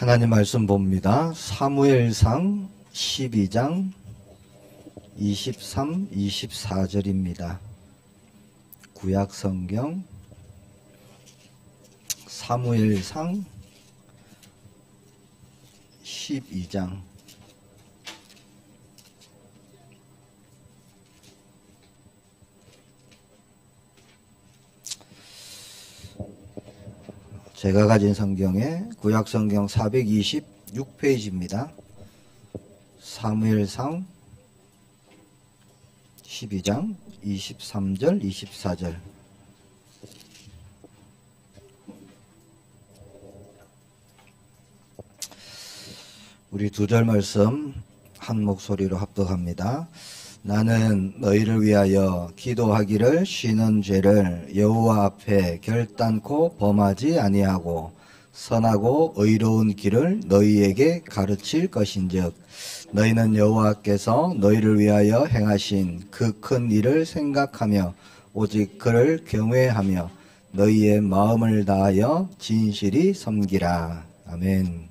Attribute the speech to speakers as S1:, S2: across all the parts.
S1: 하나님 말씀 봅니다. 사무엘상 12장 23, 24절입니다. 구약성경 사무엘상 12장 제가 가진 성경에 구약성경 426페이지입니다. 사무엘상 12장 23절 24절 우리 두 절 말씀 한 목소리로 합독합니다. 나는 너희를 위하여 기도하기를 쉬는 죄를 여호와 앞에 결단코 범하지 아니하고 선하고 의로운 길을 너희에게 가르칠 것인즉 너희는 여호와께서 너희를 위하여 행하신 그 큰 일을 생각하며 오직 그를 경외하며 너희의 마음을 다하여 진실이 섬기라. 아멘.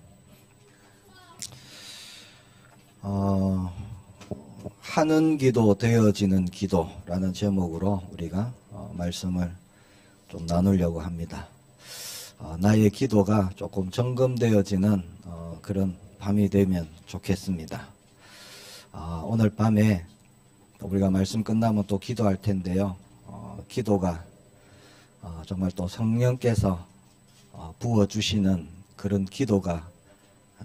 S1: 하는 기도 되어지는 기도라는 제목으로 우리가 말씀을 좀 나누려고 합니다. 나의 기도가 조금 점검되어지는 그런 밤이 되면 좋겠습니다. 오늘 밤에 우리가 말씀 끝나면 또 기도할 텐데요. 기도가 정말 또 성령께서 부어주시는 그런 기도가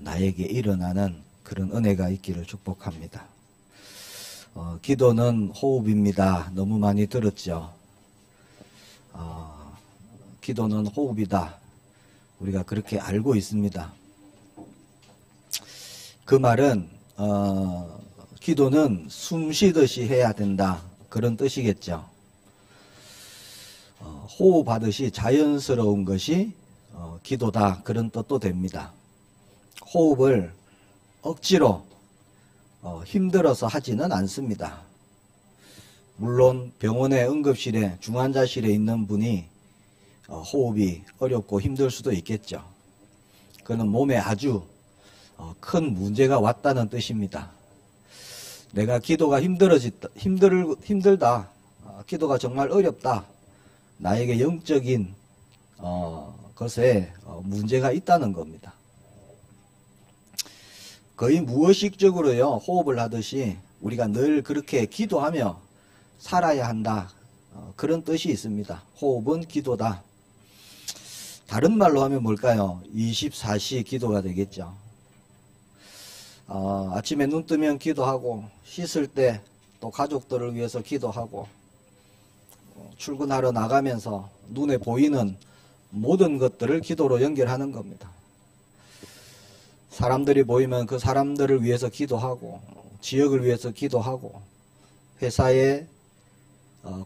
S1: 나에게 일어나는 그런 은혜가 있기를 축복합니다. 기도는 호흡입니다. 너무 많이 들었죠. 기도는 호흡이다. 우리가 그렇게 알고 있습니다. 그 말은 기도는 숨 쉬듯이 해야 된다. 그런 뜻이겠죠. 호흡하듯이 자연스러운 것이 기도다. 그런 뜻도 됩니다. 호흡을 억지로 힘들어서 하지는 않습니다. 물론 병원의 응급실에 중환자실에 있는 분이 호흡이 어렵고 힘들 수도 있겠죠. 그는 몸에 아주 큰 문제가 왔다는 뜻입니다. 내가 기도가 힘들다. 기도가 정말 어렵다. 나에게 영적인 것에 문제가 있다는 겁니다. 거의 무의식적으로요, 호흡을 하듯이 우리가 늘 그렇게 기도하며 살아야 한다. 그런 뜻이 있습니다. 호흡은 기도다. 다른 말로 하면 뭘까요? 24시 기도가 되겠죠. 아침에 눈 뜨면 기도하고, 씻을 때 또 가족들을 위해서 기도하고, 출근하러 나가면서 눈에 보이는 모든 것들을 기도로 연결하는 겁니다. 사람들이 보이면 그 사람들을 위해서 기도하고, 지역을 위해서 기도하고, 회사에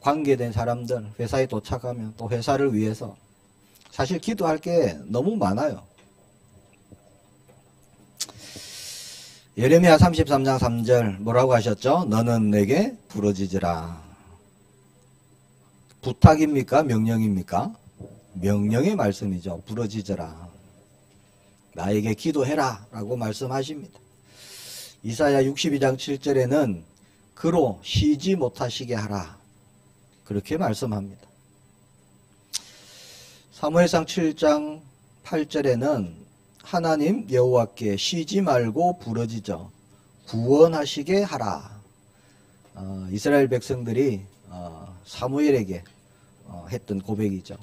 S1: 관계된 사람들, 회사에 도착하면 또 회사를 위해서, 사실 기도할 게 너무 많아요. 예레미야 33장 3절 뭐라고 하셨죠? 너는 내게 부르짖으라. 부탁입니까? 명령입니까? 명령의 말씀이죠. 부르짖으라. 나에게 기도해라 라고 말씀하십니다. 이사야 62장 7절에는 그로 쉬지 못하시게 하라. 그렇게 말씀합니다. 사무엘상 7장 8절에는 하나님 여호와께 쉬지 말고 부르짖어 구원하시게 하라. 이스라엘 백성들이 사무엘에게 했던 고백이죠.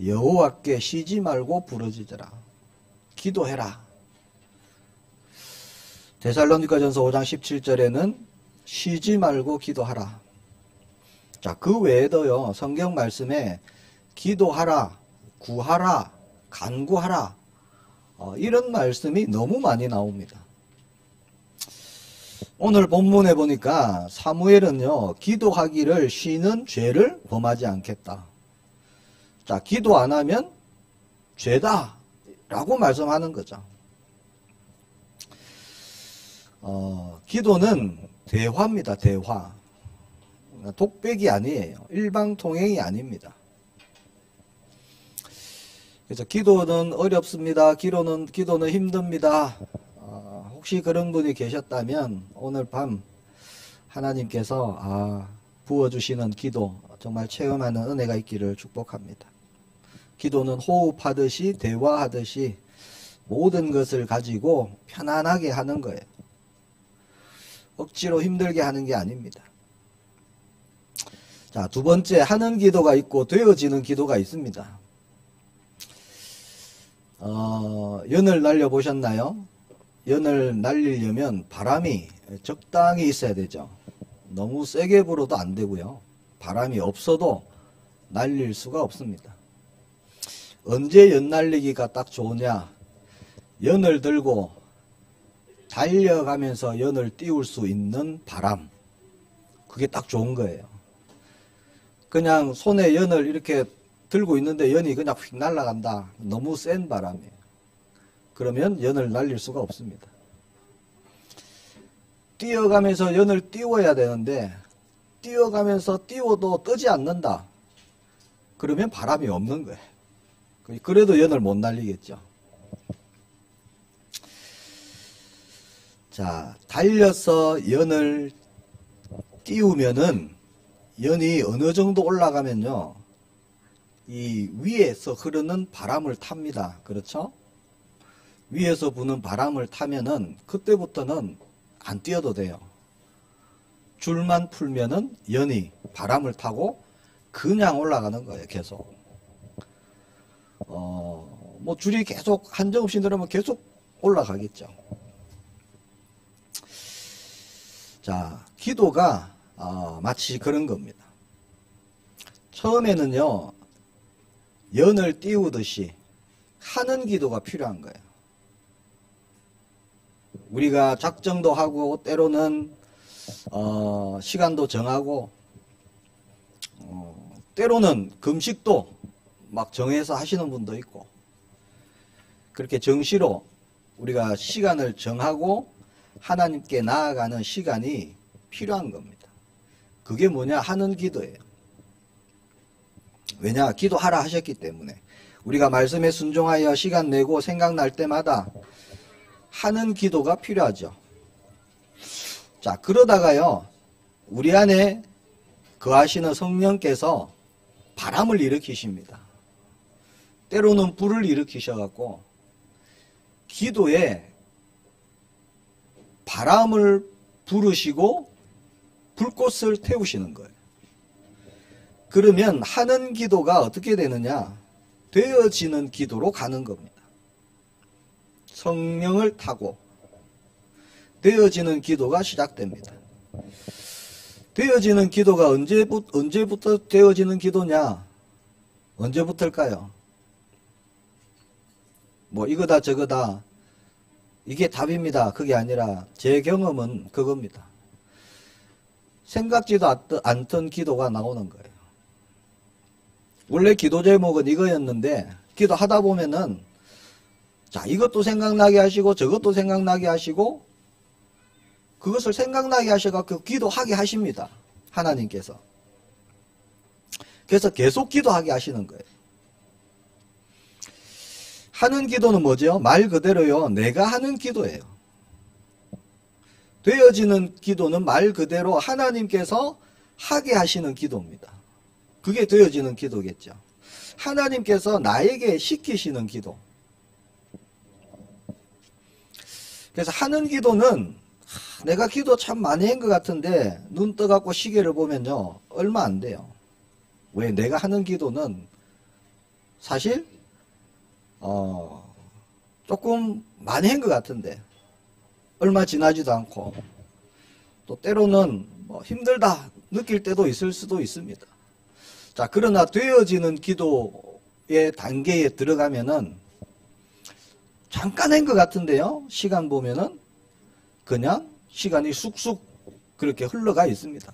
S1: 여호와께 쉬지 말고 부르짖으라. 기도해라. 데살로니가전서 5장 17절에는 쉬지 말고 기도하라. 자, 그 외에도요, 성경 말씀에 기도하라, 구하라, 간구하라, 이런 말씀이 너무 많이 나옵니다. 오늘 본문에 보니까 사무엘은요, 기도하기를 쉬는 죄를 범하지 않겠다. 자, 기도 안 하면 죄다 라고 말씀하는 거죠. 기도는 대화입니다. 대화. 독백이 아니에요. 일방통행이 아닙니다. 그래서 기도는 어렵습니다. 기도는 힘듭니다. 혹시 그런 분이 계셨다면 오늘 밤 하나님께서 부어주시는 기도 정말 체험하는 은혜가 있기를 축복합니다. 기도는 호흡하듯이 대화하듯이 모든 것을 가지고 편안하게 하는 거예요. 억지로 힘들게 하는 게 아닙니다. 자, 두 번째, 하는 기도가 있고 되어지는 기도가 있습니다. 연을 날려보셨나요? 연을 날리려면 바람이 적당히 있어야 되죠. 너무 세게 불어도 안 되고요. 바람이 없어도 날릴 수가 없습니다. 언제 연 날리기가 딱 좋으냐? 연을 들고 달려가면서 연을 띄울 수 있는 바람. 그게 딱 좋은 거예요. 그냥 손에 연을 이렇게 들고 있는데 연이 그냥 휙 날아간다. 너무 센 바람이에요. 그러면 연을 날릴 수가 없습니다. 뛰어가면서 연을 띄워야 되는데 뛰어가면서 띄워도 뜨지 않는다. 그러면 바람이 없는 거예요. 그래도 연을 못 날리겠죠. 자, 달려서 연을 띄우면은 연이 어느 정도 올라가면요, 이 위에서 흐르는 바람을 탑니다. 그렇죠? 위에서 부는 바람을 타면은 그때부터는 안 뛰어도 돼요. 줄만 풀면은 연이 바람을 타고 그냥 올라가는 거예요. 계속. 뭐 줄이 계속 한정없이 늘으면 계속 올라가겠죠. 자, 기도가 마치 그런 겁니다. 처음에는요, 연을 띄우듯이 하는 기도가 필요한 거예요. 우리가 작정도 하고 때로는 시간도 정하고 때로는 금식도 막 정해서 하시는 분도 있고, 그렇게 정시로 우리가 시간을 정하고 하나님께 나아가는 시간이 필요한 겁니다. 그게 뭐냐? 하는 기도예요. 왜냐? 기도하라 하셨기 때문에. 우리가 말씀에 순종하여 시간 내고 생각날 때마다 하는 기도가 필요하죠. 자, 그러다가요, 우리 안에 거하시는 성령께서 바람을 일으키십니다. 때로는 불을 일으키셔갖고 기도에 바람을 부르시고 불꽃을 태우시는 거예요. 그러면 하는 기도가 어떻게 되느냐? 되어지는 기도로 가는 겁니다. 성령을 타고 되어지는 기도가 시작됩니다. 되어지는 기도가 언제부터 되어지는 기도냐? 언제부터일까요? 뭐 이거다 저거다 이게 답입니다. 그게 아니라 제 경험은 그겁니다. 생각지도 않던 기도가 나오는 거예요. 원래 기도 제목은 이거였는데 기도하다 보면은 자, 이것도 생각나게 하시고 저것도 생각나게 하시고 그것을 생각나게 하셔서 기도하게 하십니다. 하나님께서. 그래서 계속 기도하게 하시는 거예요. 하는 기도는 뭐죠? 말 그대로요, 내가 하는 기도예요. 되어지는 기도는 말 그대로 하나님께서 하게 하시는 기도입니다. 그게 되어지는 기도겠죠. 하나님께서 나에게 시키시는 기도. 그래서 하는 기도는 내가 기도 참 많이 한 것 같은데 눈 떠갖고 시계를 보면요, 얼마 안 돼요. 왜? 내가 하는 기도는 사실 조금 많이 한 것 같은데 얼마 지나지도 않고 또 때로는 뭐 힘들다 느낄 때도 있을 수도 있습니다. 자, 그러나 되어지는 기도의 단계에 들어가면은 잠깐 한 것 같은데요, 시간 보면은 그냥 시간이 쑥쑥 그렇게 흘러가 있습니다.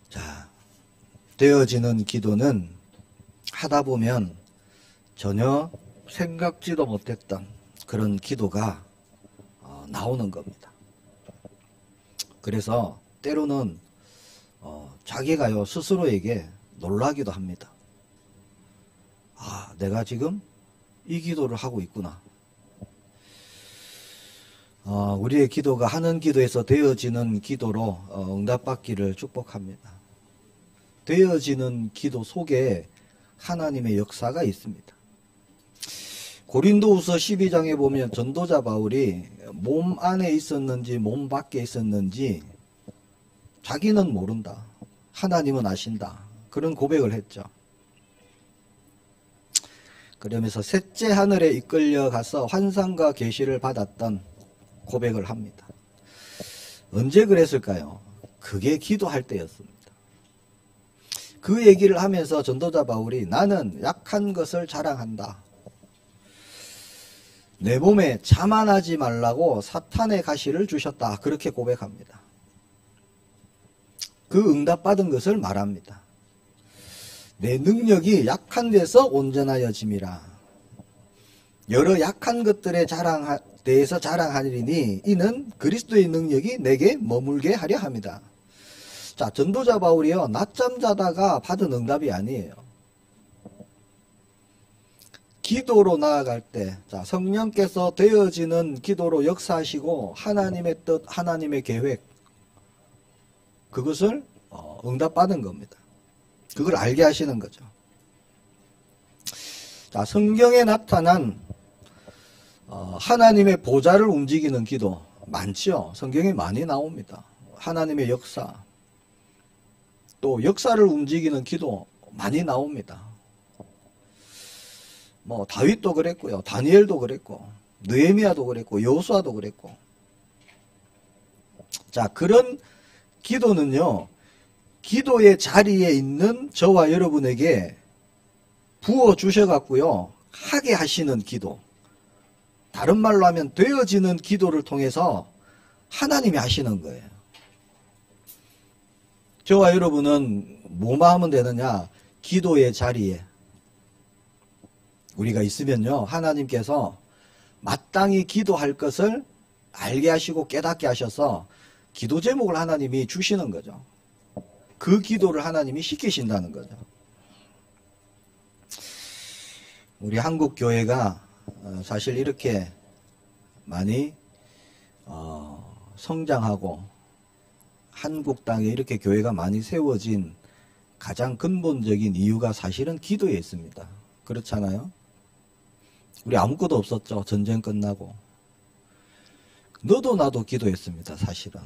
S1: 자, 되어지는 기도는 하다 보면 전혀 생각지도 못했던 그런 기도가 나오는 겁니다. 그래서 때로는 자기가요 스스로에게 놀라기도 합니다. 아, 내가 지금 이 기도를 하고 있구나. 우리의 기도가 하는 기도에서 되어지는 기도로 응답받기를 축복합니다. 되어지는 기도 속에 하나님의 역사가 있습니다. 고린도후서 12장에 보면 전도자 바울이 몸 안에 있었는지 몸 밖에 있었는지 자기는 모른다. 하나님은 아신다. 그런 고백을 했죠. 그러면서 셋째 하늘에 이끌려 가서 환상과 계시를 받았던 고백을 합니다. 언제 그랬을까요? 그게 기도할 때였습니다. 그 얘기를 하면서 전도자 바울이 나는 약한 것을 자랑한다. 내 몸에 자만하지 말라고 사탄의 가시를 주셨다. 그렇게 고백합니다. 그 응답받은 것을 말합니다. 내 능력이 약한 데서 온전하여짐이라. 여러 약한 것들에 대해서 자랑하리니 이는 그리스도의 능력이 내게 머물게 하려 합니다. 자, 전도자 바울이요, 낮잠 자다가 받은 응답이 아니에요. 기도로 나아갈 때, 자, 성령께서 되어지는 기도로 역사하시고 하나님의 뜻, 하나님의 계획, 그것을 응답받은 겁니다. 그걸 알게 하시는 거죠. 자, 성경에 나타난 하나님의 보좌를 움직이는 기도 많죠. 성경에 많이 나옵니다. 하나님의 역사, 또 역사를 움직이는 기도 많이 나옵니다. 뭐 다윗도 그랬고요, 다니엘도 그랬고, 느헤미야도 그랬고, 여호수아도 그랬고. 자, 그런 기도는요, 기도의 자리에 있는 저와 여러분에게 부어 주셔갖고요, 하게 하시는 기도. 다른 말로 하면 되어지는 기도를 통해서 하나님이 하시는 거예요. 저와 여러분은 뭐만 하면 되느냐? 기도의 자리에 우리가 있으면요, 하나님께서 마땅히 기도할 것을 알게 하시고 깨닫게 하셔서 기도 제목을 하나님이 주시는 거죠. 그 기도를 하나님이 시키신다는 거죠. 우리 한국 교회가 사실 이렇게 많이 성장하고 한국 땅에 이렇게 교회가 많이 세워진 가장 근본적인 이유가 사실은 기도에 있습니다. 그렇잖아요? 우리 아무것도 없었죠. 전쟁 끝나고. 너도 나도 기도했습니다. 사실은.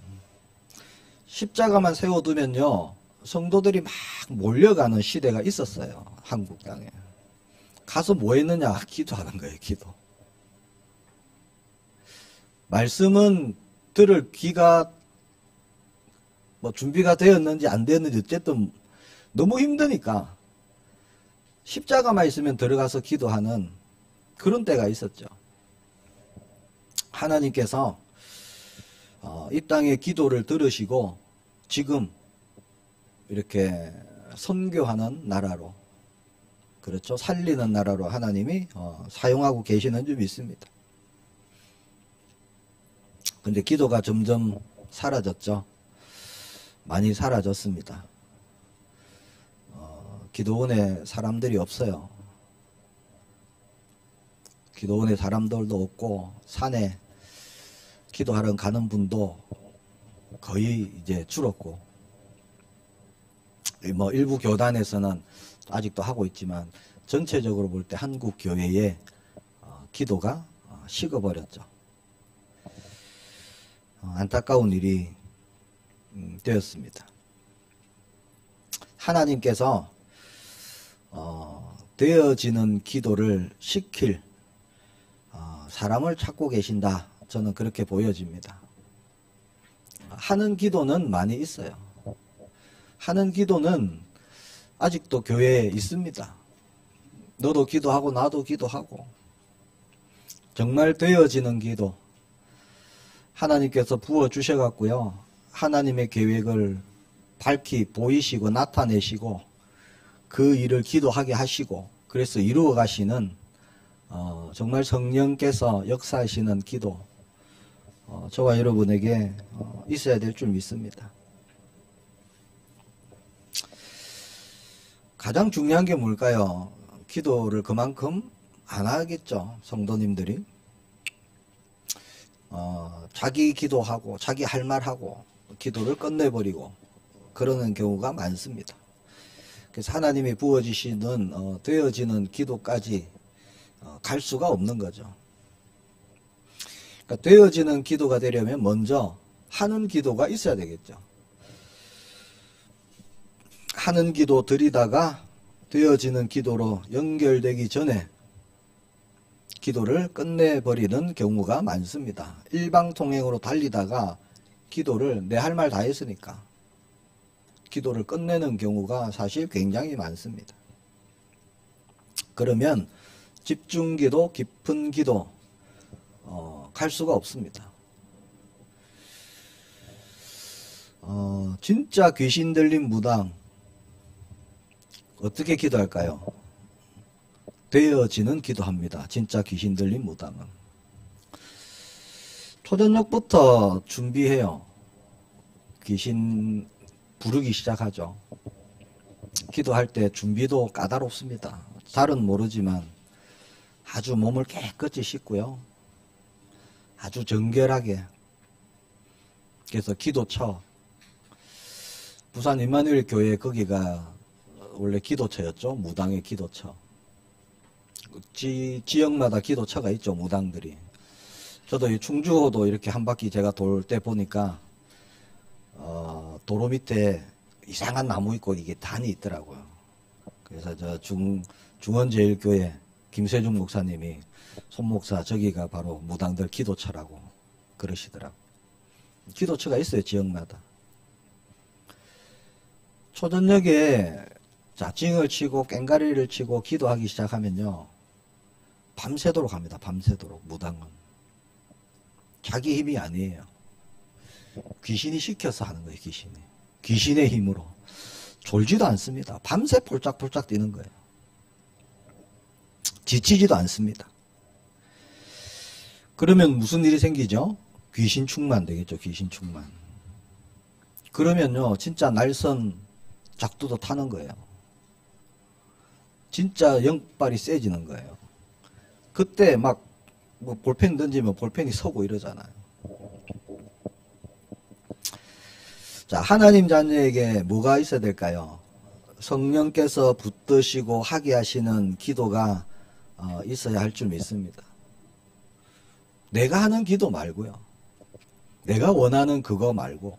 S1: 십자가만 세워두면요, 성도들이 막 몰려가는 시대가 있었어요. 한국 땅에. 가서 뭐 했느냐? 기도하는 거예요. 기도. 말씀은 들을 귀가 뭐 준비가 되었는지 안 되었는지 어쨌든 너무 힘드니까 십자가만 있으면 들어가서 기도하는 그런 때가 있었죠. 하나님께서 이 땅의 기도를 들으시고 지금 이렇게 선교하는 나라로, 그렇죠, 살리는 나라로 하나님이 사용하고 계시는 줄 믿습니다. 근데 기도가 점점 사라졌죠. 많이 사라졌습니다. 기도원에 사람들이 없어요. 기도원에 사람들도 없고 산에 기도하러 가는 분도 거의 이제 줄었고, 뭐 일부 교단에서는 아직도 하고 있지만 전체적으로 볼 때 한국 교회의 기도가 식어버렸죠. 안타까운 일이 되었습니다. 하나님께서 되어지는 기도를 시킬 사람을 찾고 계신다. 저는 그렇게 보여집니다. 하는 기도는 많이 있어요. 하는 기도는 아직도 교회에 있습니다. 너도 기도하고 나도 기도하고. 정말 되어지는 기도 하나님께서 부어주셔갖고요, 하나님의 계획을 밝히 보이시고 나타내시고 그 일을 기도하게 하시고 그래서 이루어 가시는 정말 성령께서 역사하시는 기도, 저와 여러분에게 있어야 될 줄 믿습니다. 가장 중요한 게 뭘까요? 기도를 그만큼 안 하겠죠. 성도님들이. 자기 기도하고 자기 할 말하고 기도를 끝내버리고 그러는 경우가 많습니다. 그래서 하나님이 부어주시는 되어지는 기도까지 갈 수가 없는 거죠. 그러니까 되어지는 기도가 되려면 먼저 하는 기도가 있어야 되겠죠. 하는 기도 드리다가 되어지는 기도로 연결되기 전에 기도를 끝내버리는 경우가 많습니다. 일방통행으로 달리다가 기도를 내 할 말 다 했으니까 기도를 끝내는 경우가 사실 굉장히 많습니다. 그러면 집중기도, 깊은 기도 갈 수가 없습니다. 진짜 귀신 들린 무당 어떻게 기도할까요? 되어지는 기도합니다. 진짜 귀신 들린 무당은. 초저녁부터 준비해요. 귀신 부르기 시작하죠. 기도할 때 준비도 까다롭습니다. 잘은 모르지만 아주 몸을 깨끗이 씻고요. 아주 정결하게. 그래서 기도처. 부산 임마누엘 교회 거기가 원래 기도처였죠. 무당의 기도처. 지역마다 기도처가 있죠. 무당들이. 저도 이 충주호도 이렇게 한 바퀴 제가 돌 때 보니까 도로 밑에 이상한 나무 있고 이게 단이 있더라고요. 그래서 저 중원제일교회 김세중 목사님이 손목사 저기가 바로 무당들 기도처라고 그러시더라고요. 기도처가 있어요. 지역마다. 초저녁에 징을 치고 꽹가리를 치고 기도하기 시작하면요. 밤새도록 합니다. 밤새도록 무당은. 자기 힘이 아니에요. 귀신이 시켜서 하는 거예요. 귀신이. 귀신의 힘으로. 졸지도 않습니다. 밤새 폴짝폴짝 뛰는 거예요. 지치지도 않습니다. 그러면 무슨 일이 생기죠? 귀신 충만 되겠죠. 귀신 충만. 그러면요. 진짜 날선 작두도 타는 거예요. 진짜 영빨이 세지는 거예요. 그때 막 뭐 볼펜 던지면 볼펜이 서고 이러잖아요. 자, 하나님 자녀에게 뭐가 있어야 될까요? 성령께서 붙드시고 하게 하시는 기도가 있어야 할 줄 믿습니다. 내가 하는 기도 말고요. 내가 원하는 그거 말고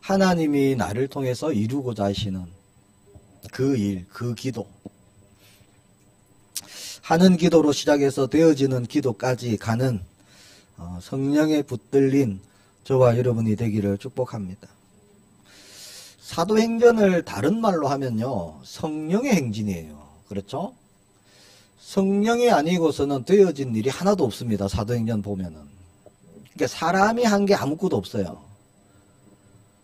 S1: 하나님이 나를 통해서 이루고자 하시는 그 일, 그 기도. 하는 기도로 시작해서 되어지는 기도까지 가는 성령에 붙들린 저와 여러분이 되기를 축복합니다. 사도행전을 다른 말로 하면요. 성령의 행진이에요. 그렇죠? 성령이 아니고서는 되어진 일이 하나도 없습니다. 사도행전 보면은. 그러니까 사람이 한 게 아무것도 없어요.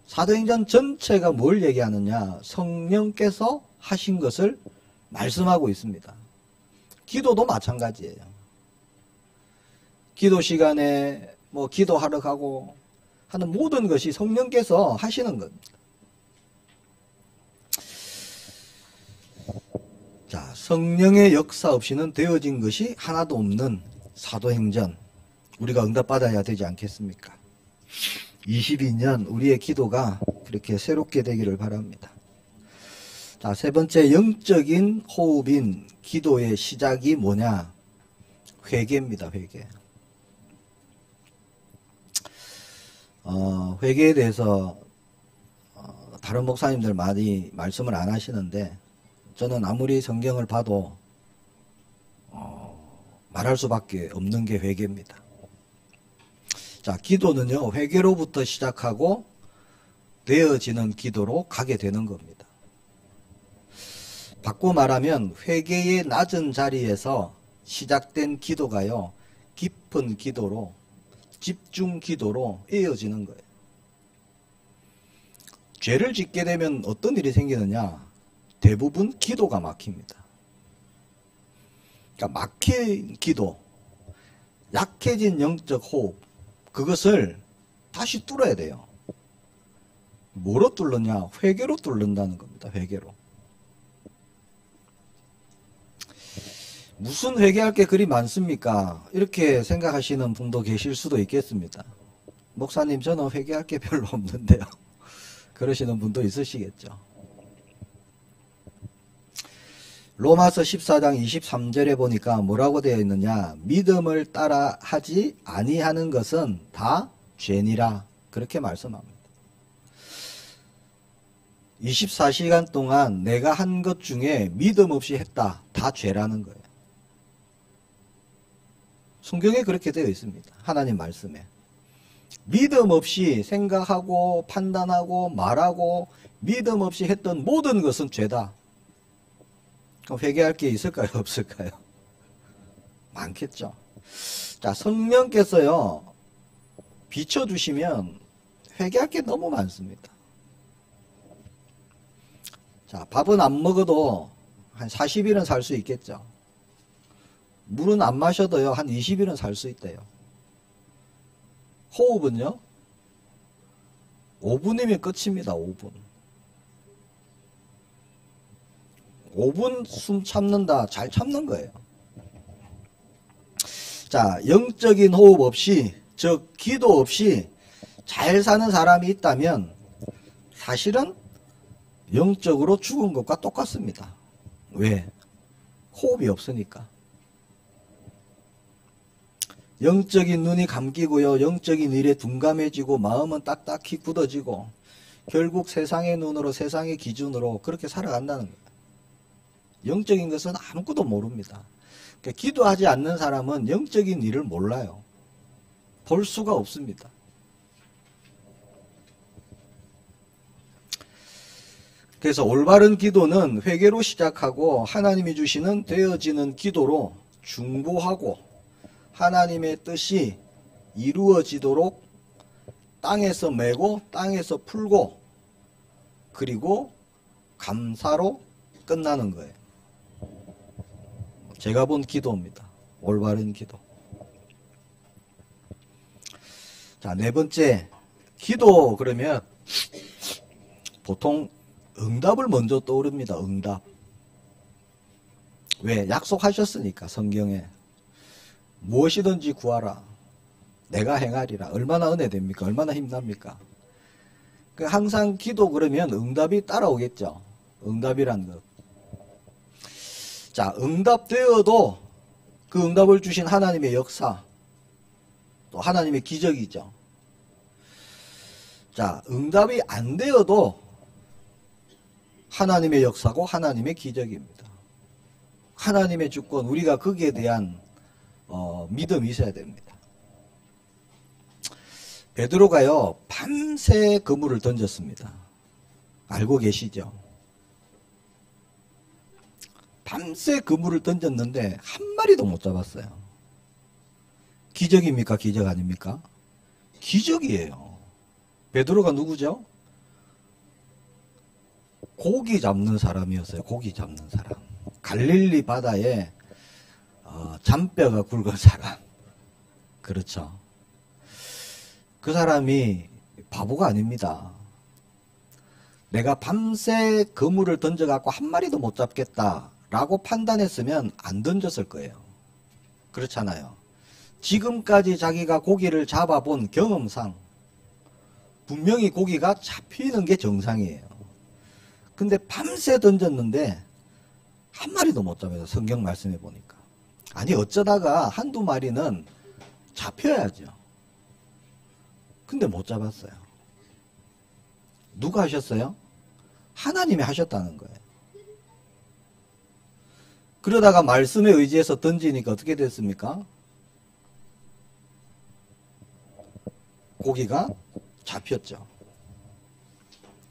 S1: 사도행전 전체가 뭘 얘기하느냐. 성령께서 하신 것을 말씀하고 있습니다. 기도도 마찬가지예요. 기도 시간에 뭐 기도하러 가고 하는 모든 것이 성령께서 하시는 겁니다. 자, 성령의 역사 없이는 되어진 것이 하나도 없는 사도행전. 우리가 응답받아야 되지 않겠습니까? 22년 우리의 기도가 그렇게 새롭게 되기를 바랍니다. 자, 세 번째 영적인 호흡인 기도의 시작이 뭐냐? 회개입니다. 회개. 회개에 대해서 다른 목사님들 많이 말씀을 안 하시는데 저는 아무리 성경을 봐도 말할 수밖에 없는 게 회개입니다. 자, 기도는요. 회개로부터 시작하고 되어지는 기도로 가게 되는 겁니다. 바꿔 말하면 회개의 낮은 자리에서 시작된 기도가요. 깊은 기도로 집중 기도로 이어지는 거예요. 죄를 짓게 되면 어떤 일이 생기느냐. 대부분 기도가 막힙니다. 그러니까 막힌 기도, 약해진 영적 호흡, 그것을 다시 뚫어야 돼요. 뭐로 뚫느냐? 회개로 뚫는다는 겁니다. 회개로. 무슨 회개할 게 그리 많습니까? 이렇게 생각하시는 분도 계실 수도 있겠습니다. 목사님, 저는 회개할 게 별로 없는데요. 그러시는 분도 있으시겠죠. 로마서 14장 23절에 보니까 뭐라고 되어 있느냐? 믿음을 따라 하지 아니하는 것은 다 죄니라. 그렇게 말씀합니다. 24시간 동안 내가 한 것 중에 믿음 없이 했다. 다 죄라는 거예요. 성경에 그렇게 되어 있습니다. 하나님 말씀에. 믿음 없이 생각하고 판단하고 말하고 믿음 없이 했던 모든 것은 죄다. 그럼 회개할 게 있을까요? 없을까요? 많겠죠. 자, 성령께서요, 비춰주시면 회개할 게 너무 많습니다. 자, 밥은 안 먹어도 한 40일은 살 수 있겠죠. 물은 안 마셔도요, 한 20일은 살 수 있대요. 호흡은요, 5분이면 끝입니다. 5분. 5분 숨 참는다. 잘 참는 거예요. 자, 영적인 호흡 없이, 즉 기도 없이 잘 사는 사람이 있다면 사실은 영적으로 죽은 것과 똑같습니다. 왜? 호흡이 없으니까. 영적인 눈이 감기고요. 영적인 일에 둔감해지고 마음은 딱딱히 굳어지고 결국 세상의 눈으로 세상의 기준으로 그렇게 살아간다는 거예요. 영적인 것은 아무것도 모릅니다. 그러니까 기도하지 않는 사람은 영적인 일을 몰라요. 볼 수가 없습니다. 그래서 올바른 기도는 회개로 시작하고 하나님이 주시는 되어지는 기도로 중보하고 하나님의 뜻이 이루어지도록 땅에서 메고 땅에서 풀고 그리고 감사로 끝나는 거예요. 제가 본 기도입니다. 올바른 기도. 자, 네 번째, 기도 그러면 보통 응답을 먼저 떠오릅니다. 응답. 왜? 약속하셨으니까 성경에. 무엇이든지 구하라. 내가 행하리라. 얼마나 은혜됩니까? 얼마나 힘납니까? 항상 기도 그러면 응답이 따라오겠죠. 응답이란 것. 자, 응답되어도 그 응답을 주신 하나님의 역사, 또 하나님의 기적이죠. 자, 응답이 안 되어도 하나님의 역사고 하나님의 기적입니다. 하나님의 주권, 우리가 거기에 대한 믿음이 있어야 됩니다. 베드로가요, 밤새 그물을 던졌습니다. 알고 계시죠? 밤새 그물을 던졌는데 한 마리도 못 잡았어요. 기적입니까? 기적 아닙니까? 기적이에요. 베드로가 누구죠? 고기 잡는 사람이었어요. 고기 잡는 사람. 갈릴리 바다에 잔뼈가 굵은 사람. 그렇죠. 그 사람이 바보가 아닙니다. 내가 밤새 그물을 던져갖고 한 마리도 못 잡겠다라고 판단했으면 안 던졌을 거예요. 그렇잖아요. 지금까지 자기가 고기를 잡아본 경험상 분명히 고기가 잡히는 게 정상이에요. 근데 밤새 던졌는데 한 마리도 못 잡아요. 성경 말씀해 보니까. 아니 어쩌다가 한두 마리는 잡혀야죠. 근데 못 잡았어요. 누가 하셨어요? 하나님이 하셨다는 거예요. 그러다가 말씀에 의지해서 던지니까 어떻게 됐습니까? 고기가 잡혔죠.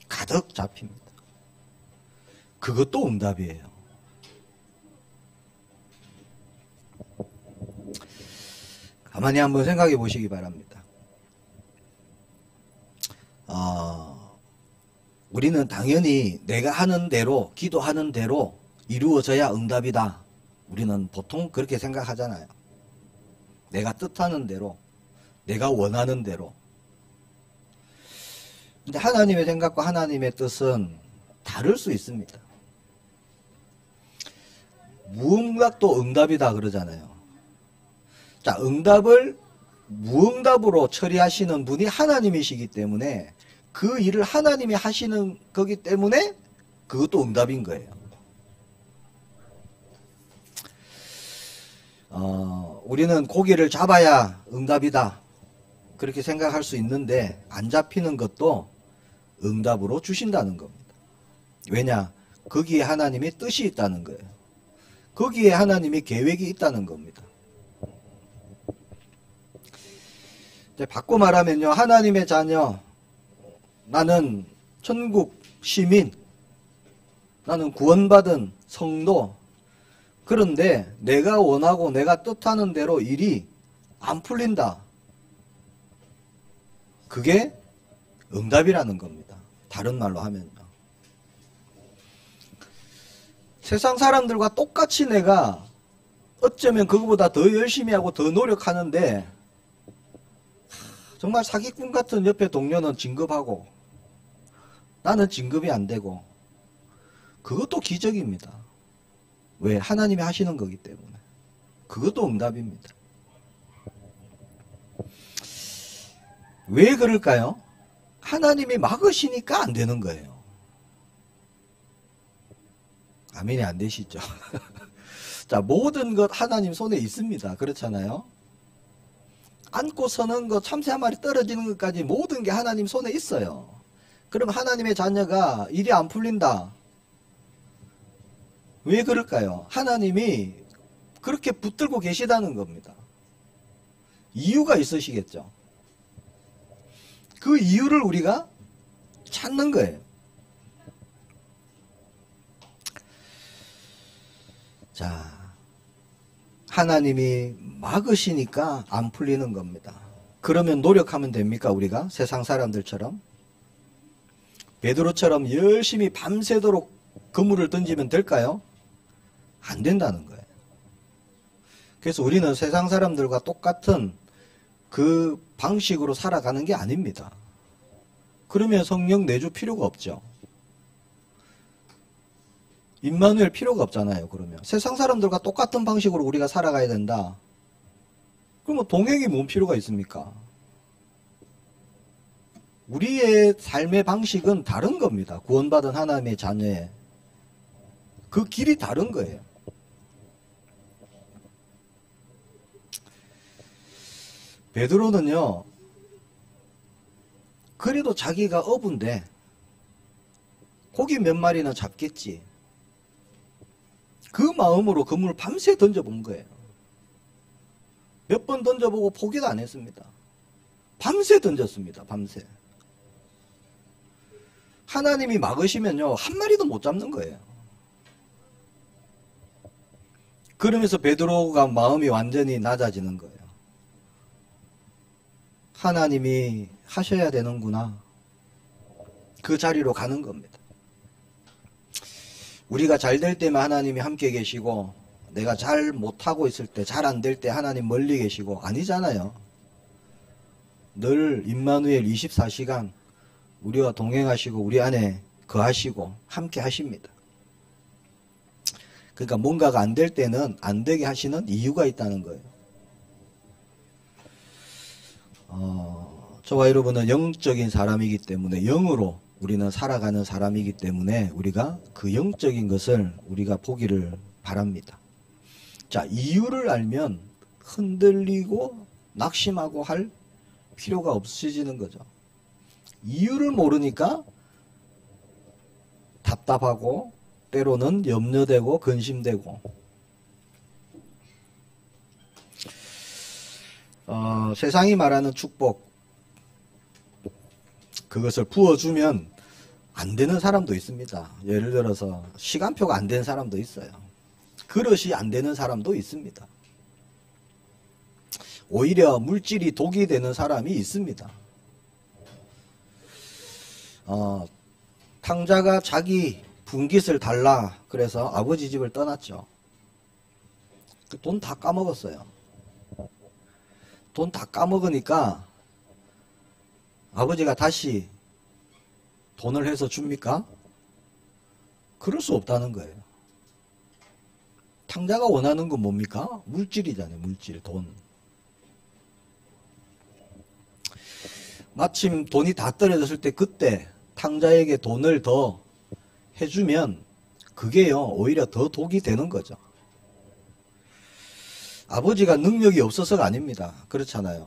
S1: 가득 잡힙니다. 그것도 응답이에요. 가만히 한번 생각해 보시기 바랍니다. 우리는 당연히 내가 하는 대로, 기도하는 대로 이루어져야 응답이다. 우리는 보통 그렇게 생각하잖아요. 내가 뜻하는 대로, 내가 원하는 대로. 근데 하나님의 생각과 하나님의 뜻은 다를 수 있습니다. 무응답 또 응답이다 그러잖아요. 자, 응답을 무응답으로 처리하시는 분이 하나님이시기 때문에 그 일을 하나님이 하시는 거기 때문에 그것도 응답인 거예요. 우리는 고기를 잡아야 응답이다 그렇게 생각할 수 있는데 안 잡히는 것도 응답으로 주신다는 겁니다. 왜냐? 거기에 하나님의 뜻이 있다는 거예요. 거기에 하나님의 계획이 있다는 겁니다. 이제 바꿔 말하면요, 하나님의 자녀, 나는 천국 시민, 나는 구원받은 성도. 그런데 내가 원하고 내가 뜻하는 대로 일이 안 풀린다. 그게 응답이라는 겁니다. 다른 말로 하면요. 세상 사람들과 똑같이 내가 어쩌면 그거보다 더 열심히 하고 더 노력하는데 정말 사기꾼 같은 옆에 동료는 진급하고 나는 진급이 안 되고 그것도 기적입니다. 왜? 하나님이 하시는 거기 때문에. 그것도 응답입니다. 왜 그럴까요? 하나님이 막으시니까 안 되는 거예요. 아멘이 안 되시죠? 자, 모든 것 하나님 손에 있습니다. 그렇잖아요? 안고 서는 것, 참새 한 마리 떨어지는 것까지 모든 게 하나님 손에 있어요. 그럼 하나님의 자녀가 일이 안 풀린다. 왜 그럴까요? 하나님이 그렇게 붙들고 계시다는 겁니다. 이유가 있으시겠죠. 그 이유를 우리가 찾는 거예요. 자, 하나님이 막으시니까 안 풀리는 겁니다. 그러면 노력하면 됩니까? 우리가 세상 사람들처럼 베드로처럼 열심히 밤새도록 그물을 던지면 될까요? 안 된다는 거예요. 그래서 우리는 세상 사람들과 똑같은 그 방식으로 살아가는 게 아닙니다. 그러면 성령 내주 필요가 없죠. 임마누엘 필요가 없잖아요. 그러면 세상 사람들과 똑같은 방식으로 우리가 살아가야 된다. 그러면 동행이 뭔 필요가 있습니까? 우리의 삶의 방식은 다른 겁니다. 구원받은 하나님의 자녀의 그 길이 다른 거예요. 베드로는요, 그래도 자기가 어부인데 고기 몇 마리나 잡겠지. 그 마음으로 그물을 밤새 던져본 거예요. 몇 번 던져보고 포기도 안 했습니다. 밤새 던졌습니다. 밤새. 하나님이 막으시면요, 한 마리도 못 잡는 거예요. 그러면서 베드로가 마음이 완전히 낮아지는 거예요. 하나님이 하셔야 되는구나. 그 자리로 가는 겁니다. 우리가 잘 될 때만 하나님이 함께 계시고 내가 잘 못하고 있을 때, 잘 안 될 때 하나님 멀리 계시고 아니잖아요. 늘 임마누엘 24시간 우리와 동행하시고 우리 안에 거하시고 함께 하십니다. 그러니까 뭔가가 안 될 때는 안 되게 하시는 이유가 있다는 거예요. 저와 여러분은 영적인 사람이기 때문에 영으로 우리는 살아가는 사람이기 때문에 우리가 그 영적인 것을 우리가 보기를 바랍니다. 자, 이유를 알면 흔들리고 낙심하고 할 필요가 없어지는 거죠. 이유를 모르니까 답답하고 때로는 염려되고 근심되고 세상이 말하는 축복 그것을 부어주면 안 되는 사람도 있습니다. 예를 들어서 시간표가 안 되는 사람도 있어요. 그릇이 안 되는 사람도 있습니다. 오히려 물질이 독이 되는 사람이 있습니다. 탕자가 자기 분깃을 달라 그래서 아버지 집을 떠났죠. 돈 다 까먹었어요. 돈 다 까먹으니까 아버지가 다시 돈을 해서 줍니까? 그럴 수 없다는 거예요. 탕자가 원하는 건 뭡니까? 물질이잖아요. 물질, 돈. 마침 돈이 다 떨어졌을 때 그때 탕자에게 돈을 더 해주면 그게요 오히려 더 독이 되는 거죠. 아버지가 능력이 없어서가 아닙니다. 그렇잖아요.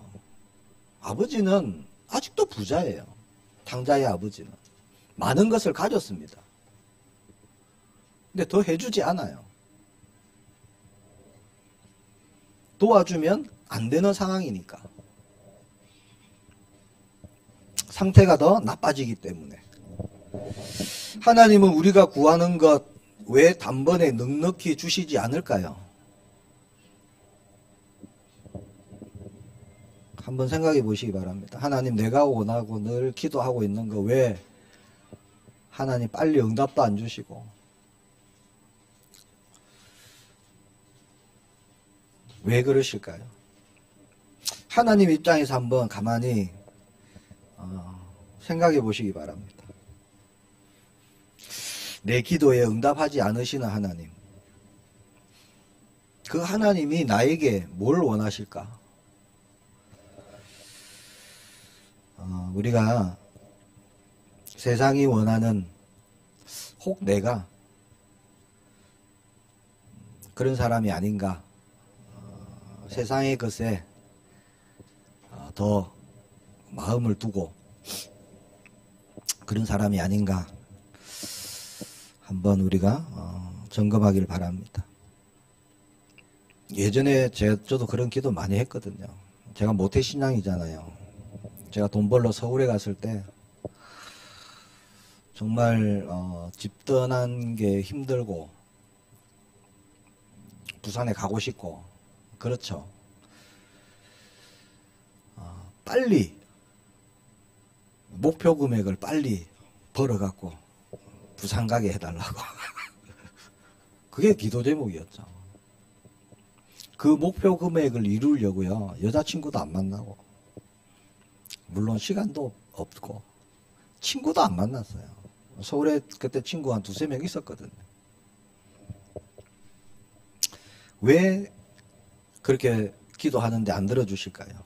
S1: 아버지는 아직도 부자예요. 탕자의 아버지는 많은 것을 가졌습니다. 근데 더 해주지 않아요. 도와주면 안 되는 상황이니까. 상태가 더 나빠지기 때문에. 하나님은 우리가 구하는 것 왜 단번에 넉넉히 주시지 않을까요? 한번 생각해 보시기 바랍니다. 하나님, 내가 원하고 늘 기도하고 있는 거 왜 하나님 빨리 응답도 안 주시고, 왜 그러실까요? 하나님 입장에서 한번 가만히 생각해 보시기 바랍니다. 내 기도에 응답하지 않으시는 하나님, 그 하나님이 나에게 뭘 원하실까? 우리가 세상이 원하는, 혹 내가 그런 사람이 아닌가, 세상의 것에 더 마음을 두고 그런 사람이 아닌가 한번 우리가 점검하기를 바랍니다. 예전에 저도 그런 기도 많이 했거든요. 제가 모태신앙이잖아요. 제가 돈 벌러 서울에 갔을 때 정말 집 떠난 게 힘들고 부산에 가고 싶고 그렇죠. 빨리 목표 금액을 빨리 벌어갖고 부산 가게 해달라고. 그게 기도 제목이었죠. 그 목표 금액을 이루려고요. 여자친구도 안 만나고, 물론 시간도 없고, 친구도 안 만났어요. 서울에 그때 친구 한 2-3명 있었거든요. 왜 그렇게 기도하는데 안 들어주실까요?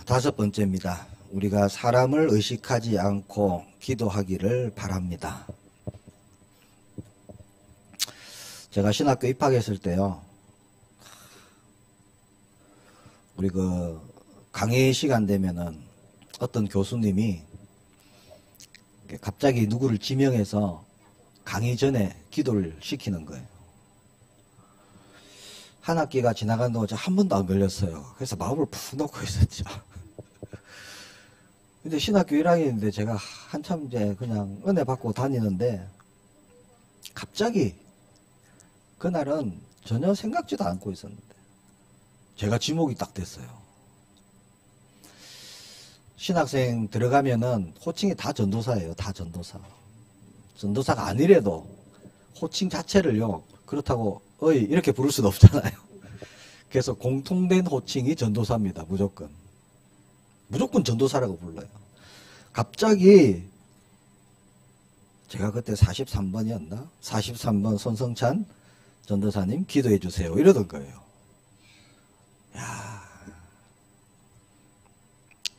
S1: 5번째입니다. 우리가 사람을 의식하지 않고 기도하기를 바랍니다. 제가 신학교 입학했을 때요, 우리 강의 시간 되면은 어떤 교수님이 갑자기 누구를 지명해서 강의 전에 기도를 시키는 거예요. 한 학기가 지나간 동안 한 번도 안 걸렸어요. 그래서 마음을 푹 놓고 있었죠. 근데 신학교 1학년인데 제가 한참 이제 그냥 은혜 받고 다니는데 갑자기 그날은 전혀 생각지도 않고 있었는데 제가 지목이 딱 됐어요. 신학생 들어가면은 호칭이 다 전도사예요. 다 전도사. 전도사가 아니래도 호칭 자체를요, 그렇다고 어이 이렇게 부를 수는 없잖아요. 그래서 공통된 호칭이 전도사입니다. 무조건 전도사라고 불러요. 갑자기 제가 그때 43번이었나? 43번 손성찬 전도사님 기도해 주세요 이러던 거예요. 야,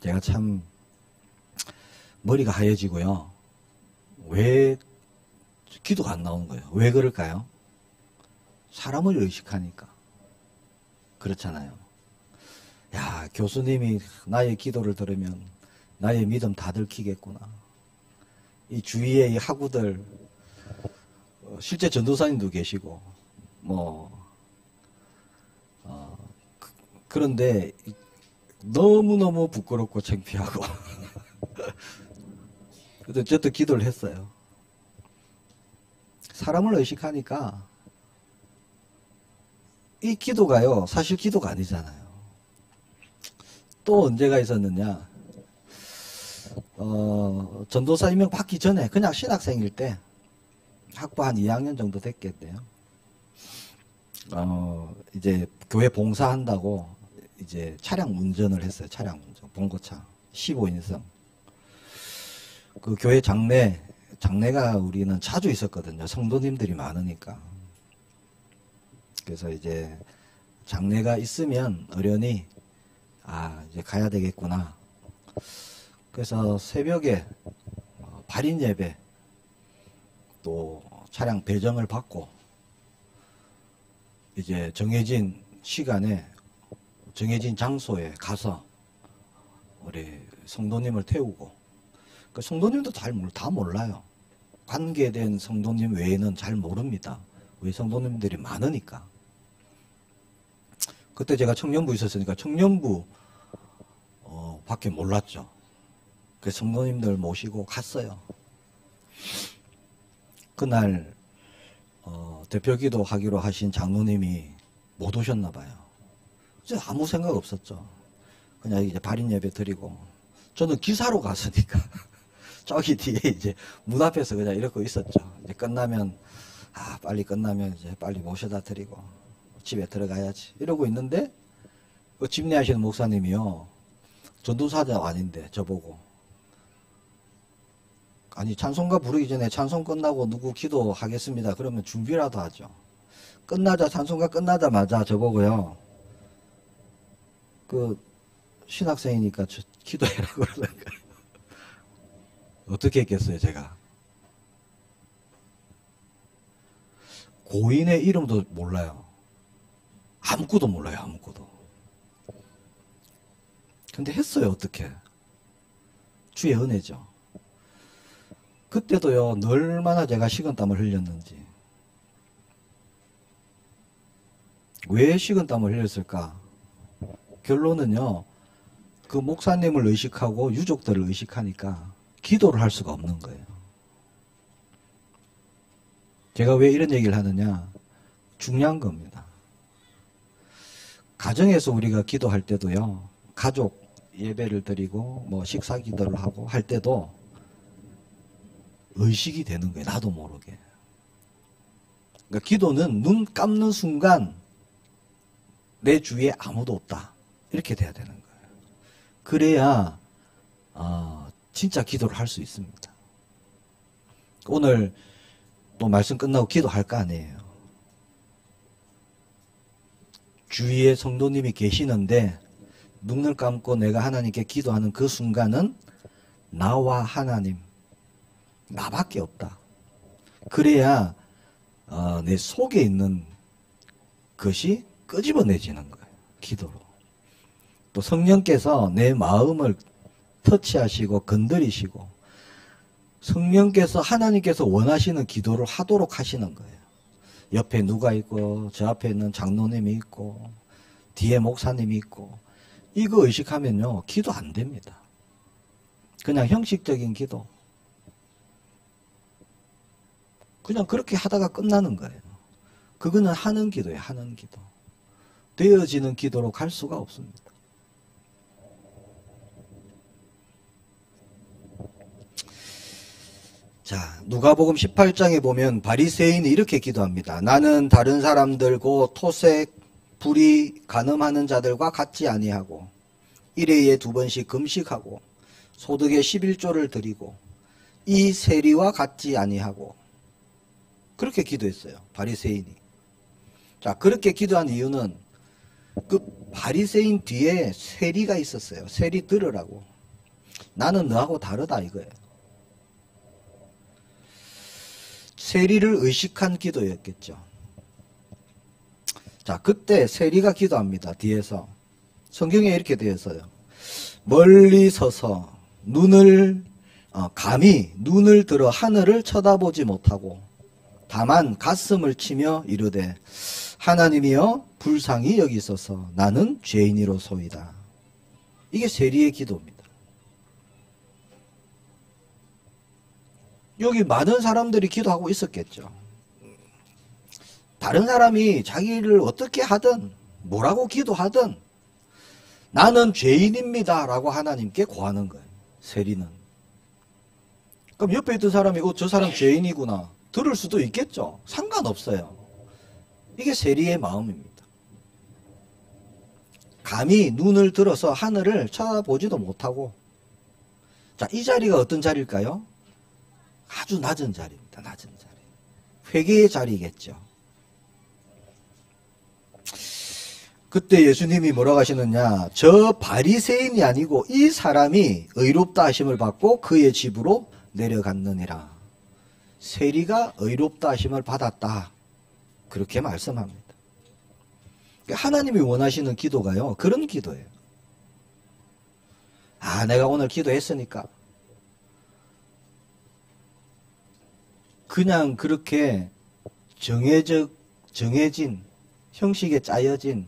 S1: 제가 참 머리가 하얘지고요. 왜 기도가 안 나오는 거예요? 왜 그럴까요? 사람을 의식하니까. 그렇잖아요. 야, 교수님이 나의 기도를 들으면 나의 믿음 다 들키겠구나. 이 주위에 이 학우들, 실제 전도사님도 계시고, 그런데 너무너무 부끄럽고 창피하고. 그래서 저도 기도를 했어요. 사람을 의식하니까 이 기도가요, 사실 기도가 아니잖아요. 또 언제가 있었느냐. 전도사 임명 받기 전에 그냥 신학생일 때 학부 한 2학년 정도 됐겠네요. 이제 교회 봉사한다고 이제 차량 운전을 했어요. 차량 운전, 봉고차 15인승. 그 교회 장례 장례가 우리는 자주 있었거든요. 성도님들이 많으니까. 그래서 이제 장례가 있으면 어련히 이제 가야 되겠구나. 그래서 새벽에 발인 예배 또 차량 배정을 받고 이제 정해진 시간에 정해진 장소에 가서 우리 성도님을 태우고, 그 성도님도 다 몰라요. 관계된 성도님 외에는 잘 모릅니다. 왜? 성도님들이 많으니까. 그때 제가 청년부 있었으니까 청년부 밖에 몰랐죠. 그래서 성도님들 모시고 갔어요. 그날 대표기도 하기로 하신 장로님이 못 오셨나 봐요. 아무 생각 없었죠. 그냥 이제 발인 예배 드리고, 저는 기사로 갔으니까 저기 뒤에 이제 문 앞에서 그냥 이러고 있었죠. 이제 끝나면 빨리 끝나면 이제 빨리 모셔다 드리고 집에 들어가야지 이러고 있는데, 그 집례하시는 목사님이요, 전도사자 아닌데 저보고, 아니 찬송가 부르기 전에 찬송 끝나고 누구 기도하겠습니다 그러면 준비라도 하죠. 찬송가 끝나자마자 저보고요, 그 신학생이니까 기도해라고 그러는 거예요. 어떻게 했겠어요 제가? 고인의 이름도 몰라요. 아무것도 몰라요. 아무것도. 근데 했어요. 어떻게? 주의 은혜죠. 그때도요, 얼마나 제가 식은땀을 흘렸는지. 왜 식은땀을 흘렸을까? 결론은요, 그 목사님을 의식하고 유족들을 의식하니까 기도를 할 수가 없는 거예요. 제가 왜 이런 얘기를 하느냐? 중요한 겁니다. 가정에서 우리가 기도할 때도요, 가족 예배를 드리고 뭐 식사 기도를 하고 할 때도 의식이 되는 거예요. 나도 모르게. 그러니까 기도는 눈 감는 순간 내 주위에 아무도 없다. 이렇게 돼야 되는 거예요. 그래야 진짜 기도를 할 수 있습니다. 오늘 또 말씀 끝나고 기도할 거 아니에요. 주위에 성도님이 계시는데 눈을 감고 내가 하나님께 기도하는 그 순간은 나와 하나님, 나밖에 없다. 그래야 내 속에 있는 것이 끄집어내지는 거예요. 기도로. 또 성령께서 내 마음을 터치하시고 건드리시고, 성령께서 하나님께서 원하시는 기도를 하도록 하시는 거예요. 옆에 누가 있고 저 앞에 있는 장로님이 있고 뒤에 목사님이 있고, 이거 의식하면요 기도 안 됩니다. 그냥 형식적인 기도, 그냥 그렇게 하다가 끝나는 거예요. 그거는 하는 기도예요. 하는 기도. 되어지는 기도로 갈 수가 없습니다. 자, 누가복음 18장에 보면 바리새인이 이렇게 기도합니다. 나는 다른 사람들 곧 토색, 불의, 간음하는 자들과 같지 아니하고 일회에 2번씩 금식하고 소득의 11조를 드리고 이 세리와 같지 아니하고, 그렇게 기도했어요. 바리새인이. 자, 그렇게 기도한 이유는 그 바리새인 뒤에 세리가 있었어요. 세리 들으라고. 나는 너하고 다르다 이거예요. 세리를 의식한 기도였겠죠. 자, 그때 세리가 기도합니다. 뒤에서. 성경에 이렇게 되어 있어요. 멀리 서서 감히 눈을 들어 하늘을 쳐다보지 못하고 다만 가슴을 치며 이르되 하나님이여 불쌍히 여기소서 나는 죄인이로소이다. 이게 세리의 기도입니다. 여기 많은 사람들이 기도하고 있었겠죠. 다른 사람이 자기를 어떻게 하든 뭐라고 기도하든 나는 죄인입니다 라고 하나님께 고하는 거예요. 세리는. 그럼 옆에 있던 사람이 저 사람 죄인이구나 들을 수도 있겠죠. 상관없어요. 이게 세리의 마음입니다. 감히 눈을 들어서 하늘을 쳐다보지도 못하고. 자, 이 자리가 어떤 자리일까요? 아주 낮은 자리입니다. 낮은 자리. 회개의 자리겠죠. 그때 예수님이 뭐라고 하시느냐. 저 바리새인이 아니고 이 사람이 의롭다 하심을 받고 그의 집으로 내려갔느니라. 세리가 의롭다 하심을 받았다. 그렇게 말씀합니다. 하나님이 원하시는 기도가요. 그런 기도예요. 아, 내가 오늘 기도했으니까 그냥 그렇게 정해진 형식에 짜여진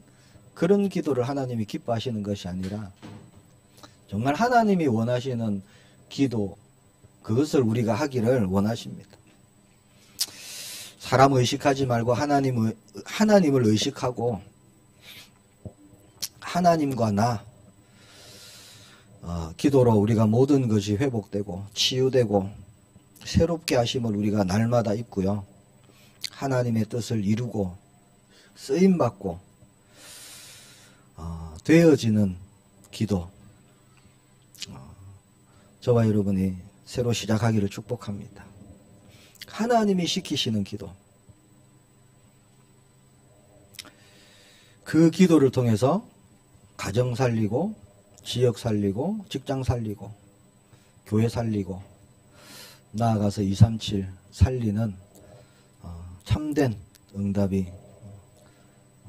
S1: 그런 기도를 하나님이 기뻐하시는 것이 아니라 정말 하나님이 원하시는 기도, 그것을 우리가 하기를 원하십니다. 사람 의식하지 말고 하나님을 의식하고 하나님과 나 기도로 우리가 모든 것이 회복되고 치유되고 새롭게 하심을 우리가 날마다 입고요. 하나님의 뜻을 이루고 쓰임받고 되어지는 기도, 저와 여러분이 새로 시작하기를 축복합니다. 하나님이 시키시는 기도, 그 기도를 통해서 가정 살리고 지역 살리고 직장 살리고 교회 살리고 나아가서 237 살리는 참된 응답이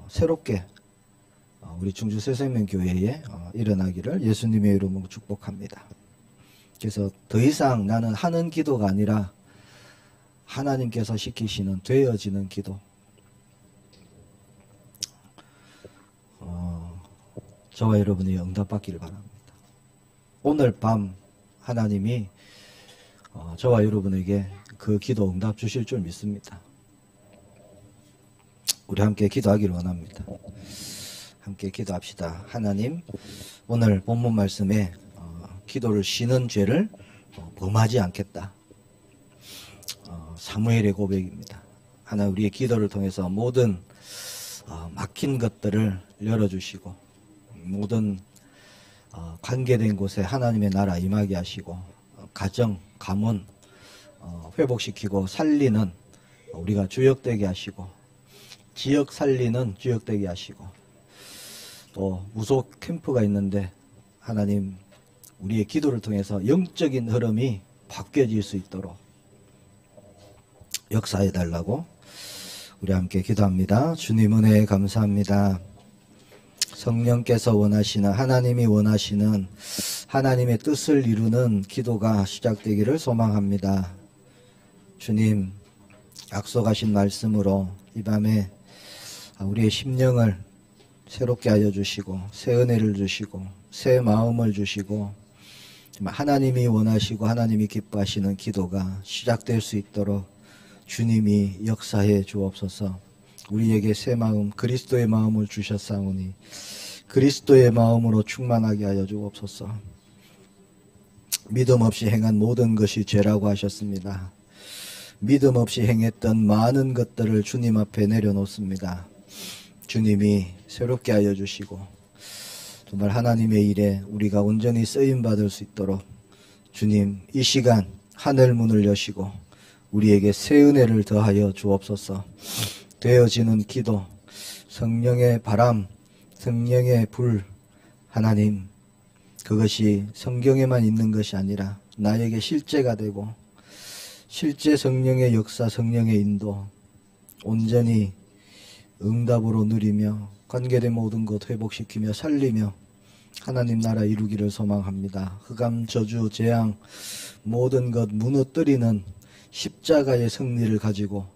S1: 새롭게 우리 충주 새생명교회에 일어나기를 예수님의 이름으로 축복합니다. 그래서 더 이상 나는 하는 기도가 아니라 하나님께서 시키시는 되어지는 기도, 저와 여러분이 응답받기를 바랍니다. 오늘 밤 하나님이 저와 여러분에게 그 기도 응답 주실 줄 믿습니다. 우리 함께 기도하기를 원합니다. 함께 기도합시다. 하나님, 오늘 본문 말씀에 기도를 쉬는 죄를 범하지 않겠다. 사무엘의 고백입니다. 하나님, 우리의 기도를 통해서 모든 막힌 것들을 열어주시고 모든 관계된 곳에 하나님의 나라 임하게 하시고 가정, 가문 회복시키고 살리는 우리가 주역되게 하시고 지역 살리는 주역되게 하시고 또 무속 캠프가 있는데 하나님 우리의 기도를 통해서 영적인 흐름이 바뀌어질 수 있도록 역사해 달라고 우리 함께 기도합니다. 주님 은혜에 감사합니다. 성령께서 원하시는, 하나님이 원하시는 하나님의 뜻을 이루는 기도가 시작되기를 소망합니다. 주님, 약속하신 말씀으로 이 밤에 우리의 심령을 새롭게 하여 주시고 새 은혜를 주시고 새 마음을 주시고 하나님이 원하시고 하나님이 기뻐하시는 기도가 시작될 수 있도록 주님이 역사해 주옵소서. 우리에게 새 마음, 그리스도의 마음을 주셨사오니 그리스도의 마음으로 충만하게 하여 주옵소서. 믿음 없이 행한 모든 것이 죄라고 하셨습니다. 믿음 없이 행했던 많은 것들을 주님 앞에 내려놓습니다. 주님이 새롭게 하여 주시고 정말 하나님의 일에 우리가 온전히 쓰임받을 수 있도록 주님 이 시간 하늘 문을 여시고 우리에게 새 은혜를 더하여 주옵소서. 되어지는 기도, 성령의 바람, 성령의 불, 하나님 그것이 성경에만 있는 것이 아니라 나에게 실제가 되고 실제 성령의 역사, 성령의 인도 온전히 응답으로 누리며 관계된 모든 것 회복시키며 살리며 하나님 나라 이루기를 소망합니다. 흑암, 저주, 재앙 모든 것 무너뜨리는 십자가의 승리를 가지고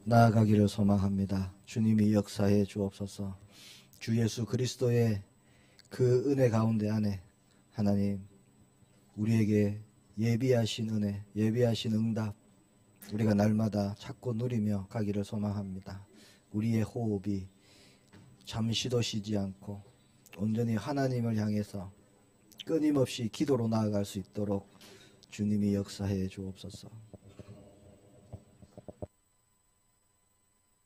S1: 나아가기를 소망합니다. 주님이 역사해 주옵소서. 주 예수 그리스도의 그 은혜 가운데 안에 하나님 우리에게 예비하신 은혜, 예비하신 응답 우리가 날마다 찾고 누리며 가기를 소망합니다. 우리의 호흡이 잠시도 쉬지 않고 온전히 하나님을 향해서 끊임없이 기도로 나아갈 수 있도록 주님이 역사해 주옵소서.